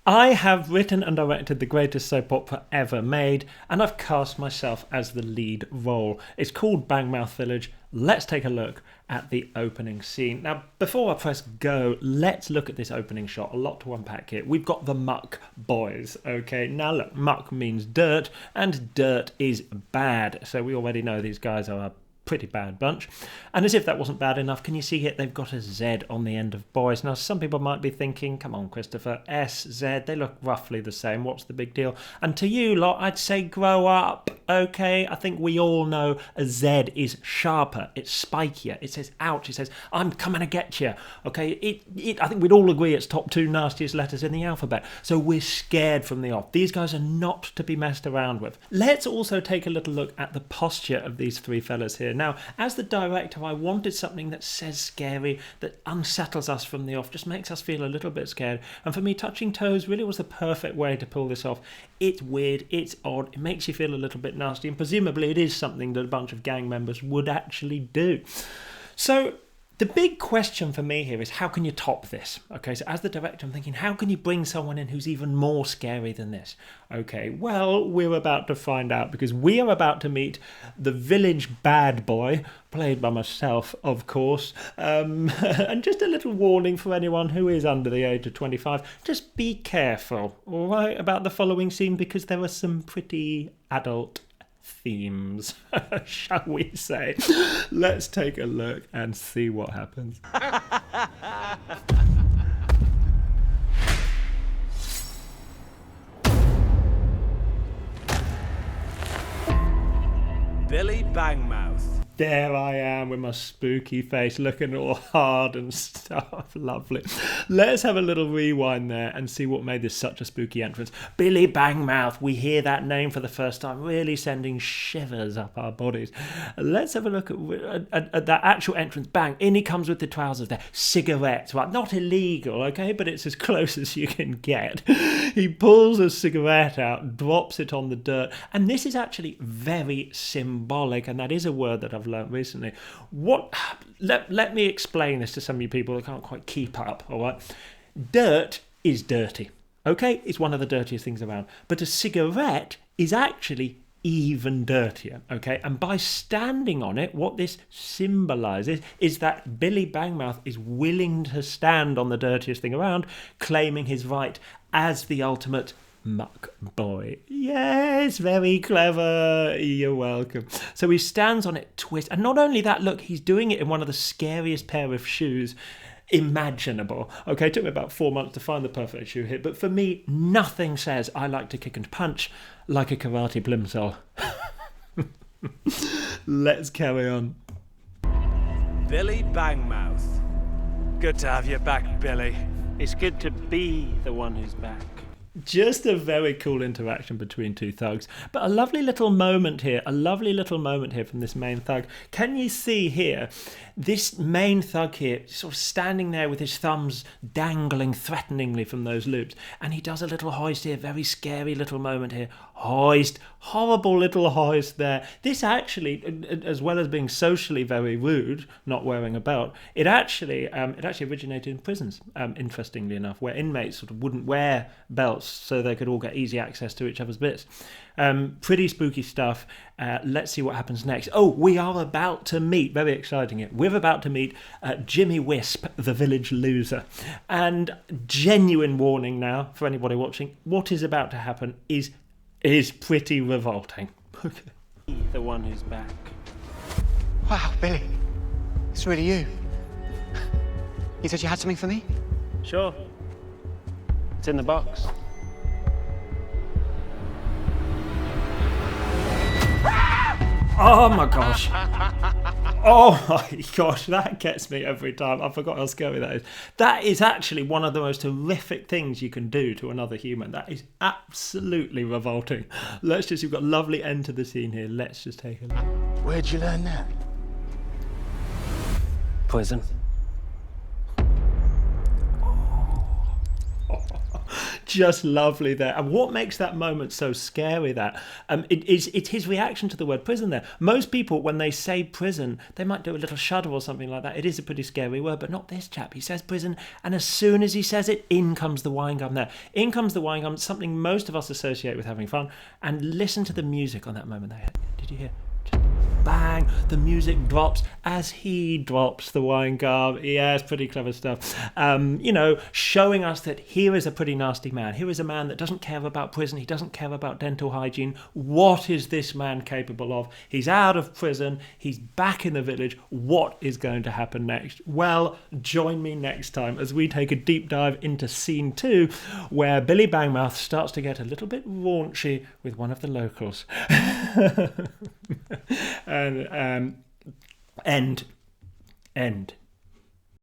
I have written and directed the greatest soap opera ever made, and I've cast myself as the lead role. It's called Bangmouth Village. Let's take a look at the opening scene. Now, before I press go, let's look at this opening shot. A lot to unpack here. We've got the muck boys, okay? Now look, muck means dirt, and dirt is bad. So we already know these guys are a pretty bad bunch. And as if that wasn't bad enough, can you see here they've got a Z on the end of boys? Now some people might be thinking, come on Christopher, S, Z, they look roughly the same, what's the big deal? And to you lot, I'd say grow up, okay? I think we all know a Z is sharper, it's spikier, it says ouch, it says I'm coming to get you, okay? I think we'd all agree it's top 2 nastiest letters in the alphabet, so we're scared from the off. These guys are not to be messed around with. Let's also take a little look at the posture of these three fellas here. Now, as the director, I wanted something that says scary, that unsettles us from the off, just makes us feel a little bit scared. And for me, touching toes really was the perfect way to pull this off. It's weird, it's odd, it makes you feel a little bit nasty, and presumably it is something that a bunch of gang members would actually do. So the big question for me here is, how can you top this? Okay, so as the director, I'm thinking, how can you bring someone in who's even more scary than this? Okay, well, we're about to find out, because we are about to meet the village bad boy, played by myself, of course. And just a little warning for anyone who is under the age of 25, just be careful, all right, about the following scene, because there are some pretty adult themes, shall we say. Let's take a look and see what happens. Billy Bangmouth. There I am with my spooky face looking all hard and stuff. Lovely. Let's have a little rewind there and see what made this such a spooky entrance. Billy Bangmouth. We hear that name for the first time, really sending shivers up our bodies. Let's have a look at that actual entrance. Bang. In he comes with the trousers there. Cigarettes. Right. Not illegal, okay, but it's as close as you can get. He pulls a cigarette out, drops it on the dirt, and this is actually very symbolic, and that is a word that I've learned recently. Let me explain this to some of you people that can't quite keep up, all right? Dirt is dirty, okay? It's one of the dirtiest things around. But a cigarette is actually even dirtier, okay? And by standing on it, what this symbolises is that Billy Bangmouth is willing to stand on the dirtiest thing around, claiming his right as the ultimate muck boy. Yes, very clever. You're welcome. So he stands on it, twist, and not only that, look, he's doing it in one of the scariest pair of shoes imaginable. Okay, it took me about 4 months to find the perfect shoe here, but for me, nothing says I like to kick and punch like a karate plimsoll. Let's carry on. Billy Bangmouth. Good to have you back, Billy. It's good to be the one who's back. Just a very cool interaction between two thugs, but a lovely little moment here from this main thug. Can you see here, this main thug here, sort of standing there with his thumbs dangling threateningly from those loops, and he does a little hoist here, very scary little moment here. Hoist, horrible little hoist there. This actually, as well as being socially very rude, not wearing a belt, it actually originated in prisons, interestingly enough, where inmates sort of wouldn't wear belts so they could all get easy access to each other's bits. Pretty spooky stuff. Let's see what happens next. Oh, we are about to meet, very exciting it, we're about to meet Jimmy Wisp, the village loser. And genuine warning now for anybody watching, what is about to happen is pretty revolting. The one who's back. Wow, Billy, it's really you. You said you had something for me? Sure. It's in the box. Oh my gosh. Oh my gosh, that gets me every time. I forgot how scary that is. That is actually one of the most horrific things you can do to another human. That is absolutely revolting. You've got a lovely end to the scene here. Let's just take a look. Where'd you learn that? Prison. just lovely there. And what makes that moment so scary, that it's his reaction to the word prison there. Most people, when they say prison, they might do a little shudder or something like that. It is a pretty scary word, but not this chap. He says prison, and as soon as he says it, in comes the wine gum there. In comes the wine gum, something most of us associate with having fun. And listen to the music on that moment there. Did you hear? Bang, the music drops as he drops the wine gum. Yes, pretty clever stuff. Showing us that here is a pretty nasty man. Here is a man that doesn't care about prison. He doesn't care about dental hygiene. What is this man capable of? He's out of prison. He's back in the village. What is going to happen next? Well, join me next time as we take a deep dive into scene 2, where Billy Bangmouth starts to get a little bit raunchy with one of the locals. And end.